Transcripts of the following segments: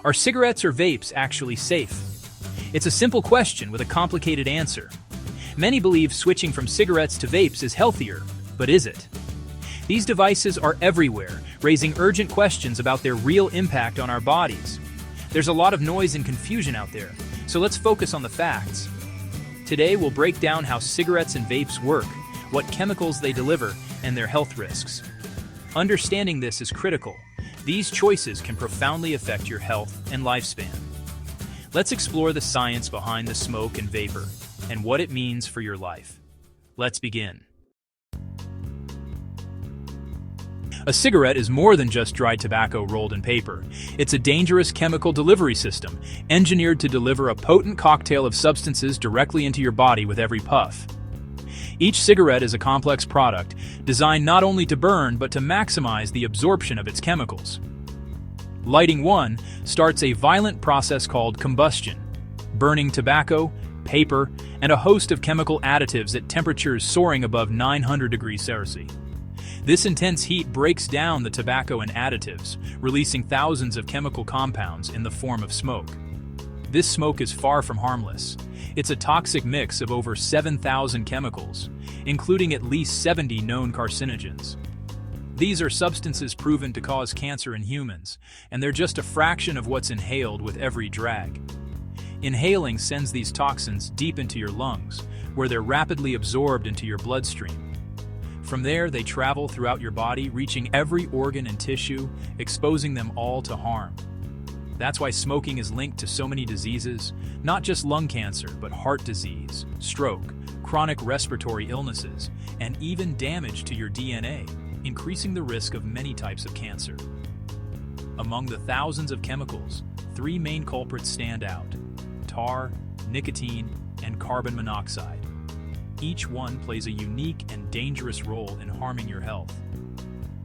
Are cigarettes or vapes actually safe? It's a simple question with a complicated answer. Many believe switching from cigarettes to vapes is healthier, but is it? These devices are everywhere, raising urgent questions about their real impact on our bodies. There's a lot of noise and confusion out there, so let's focus on the facts. Today we'll break down how cigarettes and vapes work, what chemicals they deliver, and their health risks. Understanding this is critical. These choices can profoundly affect your health and lifespan. Let's explore the science behind the smoke and vapor, and what it means for your life. Let's begin. A cigarette is more than just dry tobacco rolled in paper. It's a dangerous chemical delivery system, engineered to deliver a potent cocktail of substances directly into your body with every puff. Each cigarette is a complex product, designed not only to burn but to maximize the absorption of its chemicals. Lighting one starts a violent process called combustion, burning tobacco, paper, and a host of chemical additives at temperatures soaring above 900 degrees Celsius. This intense heat breaks down the tobacco and additives, releasing thousands of chemical compounds in the form of smoke. This smoke is far from harmless. It's a toxic mix of over 7,000 chemicals, including at least 70 known carcinogens. These are substances proven to cause cancer in humans, and they're just a fraction of what's inhaled with every drag. Inhaling sends these toxins deep into your lungs, where they're rapidly absorbed into your bloodstream. From there, they travel throughout your body, reaching every organ and tissue, exposing them all to harm. That's why smoking is linked to so many diseases, not just lung cancer, but heart disease, stroke, chronic respiratory illnesses, and even damage to your DNA, increasing the risk of many types of cancer. Among the thousands of chemicals, three main culprits stand out: tar, nicotine, and carbon monoxide. Each one plays a unique and dangerous role in harming your health.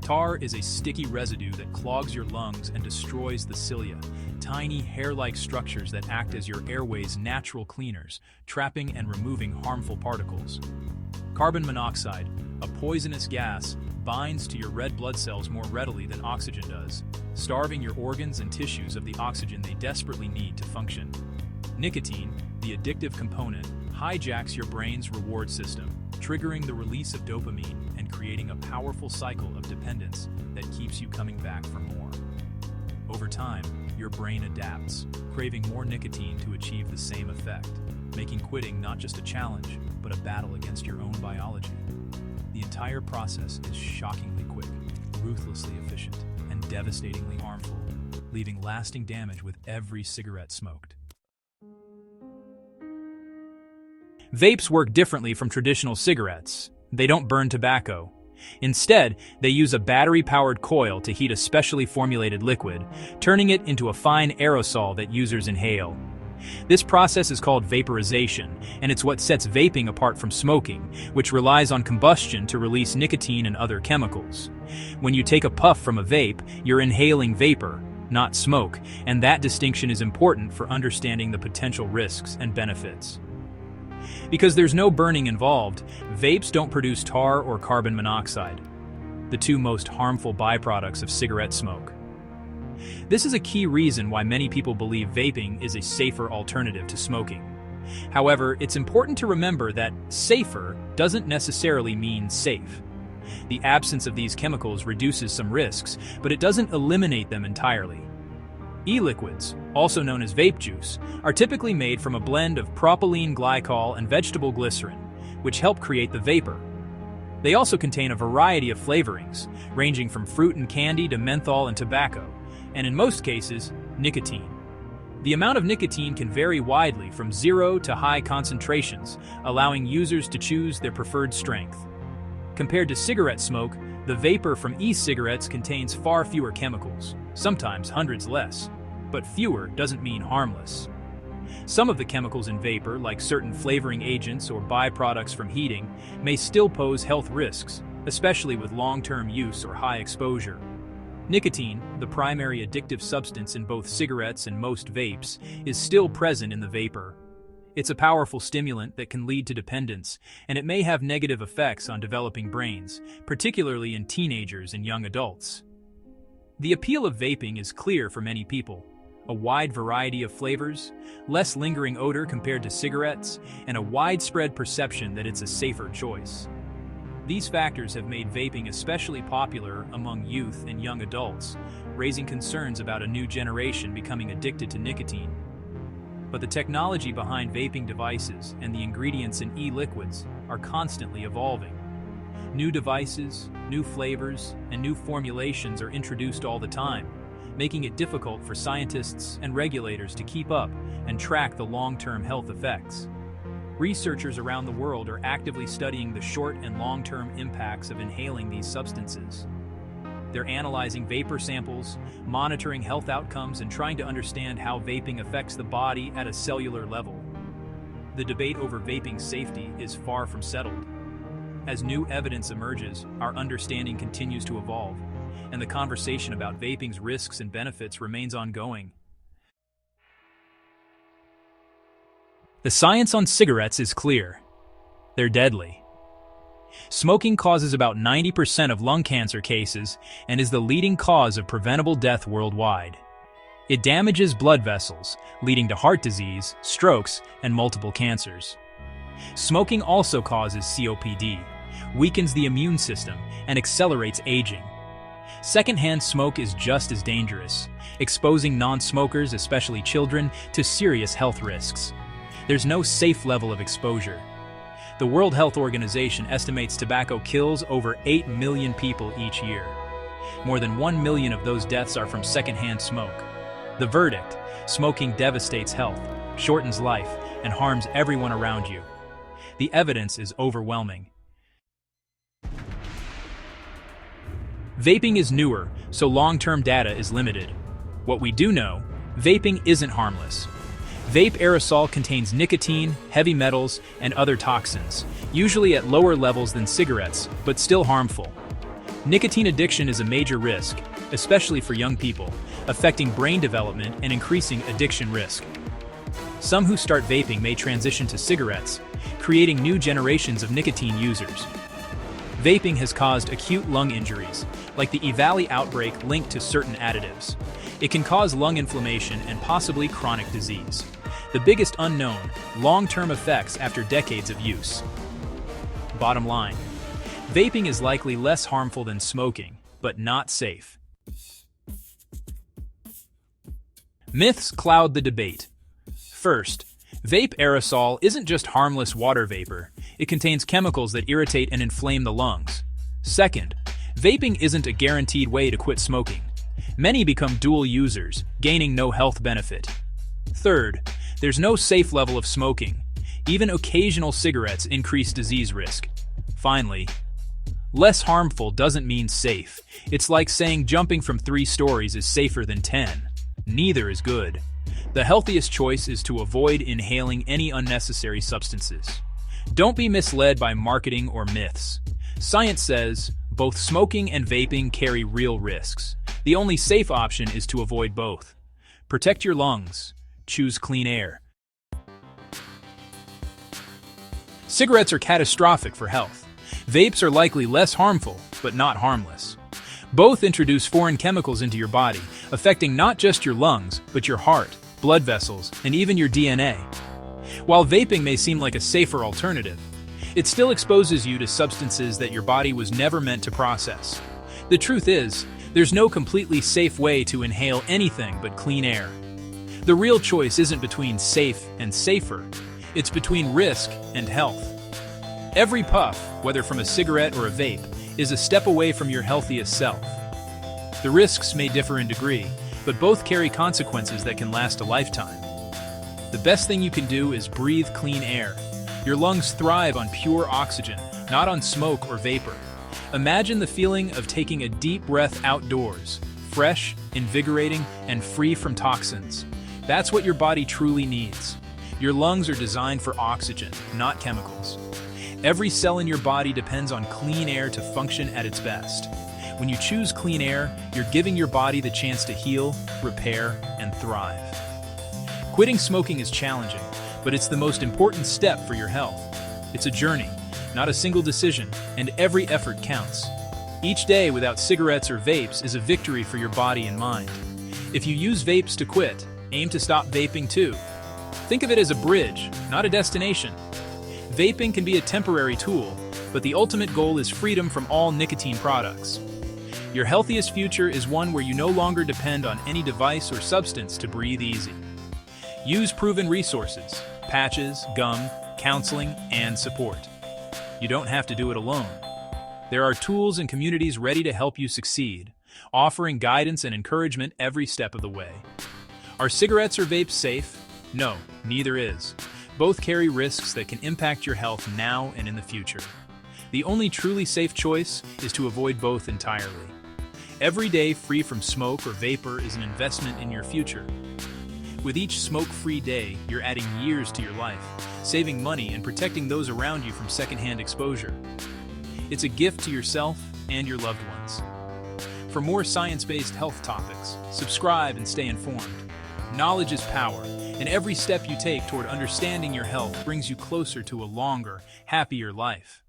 Tar is a sticky residue that clogs your lungs and destroys the cilia, tiny hair-like structures that act as your airway's natural cleaners, trapping and removing harmful particles. Carbon monoxide, a poisonous gas, binds to your red blood cells more readily than oxygen does, starving your organs and tissues of the oxygen they desperately need to function. Nicotine, the addictive component, hijacks your brain's reward system, triggering the release of dopamine and creating a powerful cycle of dependence that keeps you coming back for more. Over time, your brain adapts, craving more nicotine to achieve the same effect, making quitting not just a challenge, but a battle against your own biology. The entire process is shockingly quick, ruthlessly efficient, and devastatingly harmful, leaving lasting damage with every cigarette smoked. Vapes work differently from traditional cigarettes. They don't burn tobacco. Instead, they use a battery-powered coil to heat a specially formulated liquid, turning it into a fine aerosol that users inhale. This process is called vaporization, and it's what sets vaping apart from smoking, which relies on combustion to release nicotine and other chemicals. When you take a puff from a vape, you're inhaling vapor, not smoke, and that distinction is important for understanding the potential risks and benefits. Because there's no burning involved, vapes don't produce tar or carbon monoxide, the two most harmful byproducts of cigarette smoke. This is a key reason why many people believe vaping is a safer alternative to smoking. However, it's important to remember that safer doesn't necessarily mean safe. The absence of these chemicals reduces some risks, but it doesn't eliminate them entirely. E-liquids, also known as vape juice, are typically made from a blend of propylene glycol and vegetable glycerin, which help create the vapor. They also contain a variety of flavorings, ranging from fruit and candy to menthol and tobacco, and in most cases, nicotine. The amount of nicotine can vary widely from 0 to high concentrations, allowing users to choose their preferred strength. Compared to cigarette smoke, the vapor from e-cigarettes contains far fewer chemicals, sometimes hundreds less, but fewer doesn't mean harmless. Some of the chemicals in vapor, like certain flavoring agents or byproducts from heating, may still pose health risks, especially with long-term use or high exposure. Nicotine, the primary addictive substance in both cigarettes and most vapes, is still present in the vapor. It's a powerful stimulant that can lead to dependence, and it may have negative effects on developing brains, particularly in teenagers and young adults. The appeal of vaping is clear for many people. a wide variety of flavors, less lingering odor compared to cigarettes, and a widespread perception that it's a safer choice. These factors have made vaping especially popular among youth and young adults, raising concerns about a new generation becoming addicted to nicotine. But the technology behind vaping devices and the ingredients in e-liquids are constantly evolving. New devices, new flavors, and new formulations are introduced all the time, making it difficult for scientists and regulators to keep up and track the long-term health effects. Researchers around the world are actively studying the short and long-term impacts of inhaling these substances. They're analyzing vapor samples, monitoring health outcomes, and trying to understand how vaping affects the body at a cellular level. The debate over vaping's safety is far from settled. As new evidence emerges, our understanding continues to evolve, and the conversation about vaping's risks and benefits remains ongoing. The science on cigarettes is clear. They're deadly. Smoking causes about 90% of lung cancer cases and is the leading cause of preventable death worldwide. It damages blood vessels, leading to heart disease, strokes, and multiple cancers. Smoking also causes COPD, weakens the immune system, and accelerates aging. Secondhand smoke is just as dangerous, exposing non-smokers, especially children, to serious health risks. There's no safe level of exposure. The World Health Organization estimates tobacco kills over 8 million people each year. More than 1 million of those deaths are from secondhand smoke. The verdict: smoking devastates health, shortens life, and harms everyone around you. The evidence is overwhelming. Vaping is newer, so long-term data is limited. What we do know: vaping isn't harmless. Vape aerosol contains nicotine, heavy metals, and other toxins, usually at lower levels than cigarettes, but still harmful. Nicotine addiction is a major risk, especially for young people, affecting brain development and increasing addiction risk. Some who start vaping may transition to cigarettes, creating new generations of nicotine users. Vaping has caused acute lung injuries, like the EVALI outbreak linked to certain additives. It can cause lung inflammation and possibly chronic disease. The biggest unknown: long-term effects after decades of use. Bottom line: vaping is likely less harmful than smoking, but not safe. Myths cloud the debate. First, vape aerosol isn't just harmless water vapor. It contains chemicals that irritate and inflame the lungs. Second, vaping isn't a guaranteed way to quit smoking. Many become dual users, gaining no health benefit. Third, there's no safe level of smoking. Even occasional cigarettes increase disease risk. Finally, less harmful doesn't mean safe. It's like saying jumping from 3 stories is safer than 10. Neither is good. The healthiest choice is to avoid inhaling any unnecessary substances. Don't be misled by marketing or myths. Science says both smoking and vaping carry real risks. The only safe option is to avoid both. Protect your lungs. Choose clean air. Cigarettes are catastrophic for health. Vapes are likely less harmful, but not harmless. Both introduce foreign chemicals into your body, affecting not just your lungs, but your heart, blood vessels, and even your DNA. While vaping may seem like a safer alternative, it still exposes you to substances that your body was never meant to process. The truth is, there's no completely safe way to inhale anything but clean air. The real choice isn't between safe and safer. It's between risk and health. Every puff, whether from a cigarette or a vape, is a step away from your healthiest self. The risks may differ in degree, but both carry consequences that can last a lifetime. The best thing you can do is breathe clean air. Your lungs thrive on pure oxygen, not on smoke or vapor. Imagine the feeling of taking a deep breath outdoors, fresh, invigorating, and free from toxins. That's what your body truly needs. Your lungs are designed for oxygen, not chemicals. Every cell in your body depends on clean air to function at its best. When you choose clean air, you're giving your body the chance to heal, repair, and thrive. Quitting smoking is challenging, but it's the most important step for your health. It's a journey, not a single decision, and every effort counts. Each day without cigarettes or vapes is a victory for your body and mind. If you use vapes to quit, Aim to stop vaping too. Think of it as a bridge, not a destination. Vaping can be a temporary tool, but the ultimate goal is freedom from all nicotine products. Your healthiest future is one where you no longer depend on any device or substance to breathe easy. Use proven resources, patches, gum, counseling, and support. You don't have to do it alone. There are tools and communities ready to help you succeed, offering guidance and encouragement every step of the way. Are cigarettes or vapes safe? No, neither is. Both carry risks that can impact your health now and in the future. The only truly safe choice is to avoid both entirely. Every day free from smoke or vapor is an investment in your future. With each smoke-free day, you're adding years to your life, saving money and protecting those around you from secondhand exposure. It's a gift to yourself and your loved ones. For more science-based health topics, subscribe and stay informed. Knowledge is power, and every step you take toward understanding your health brings you closer to a longer, happier life.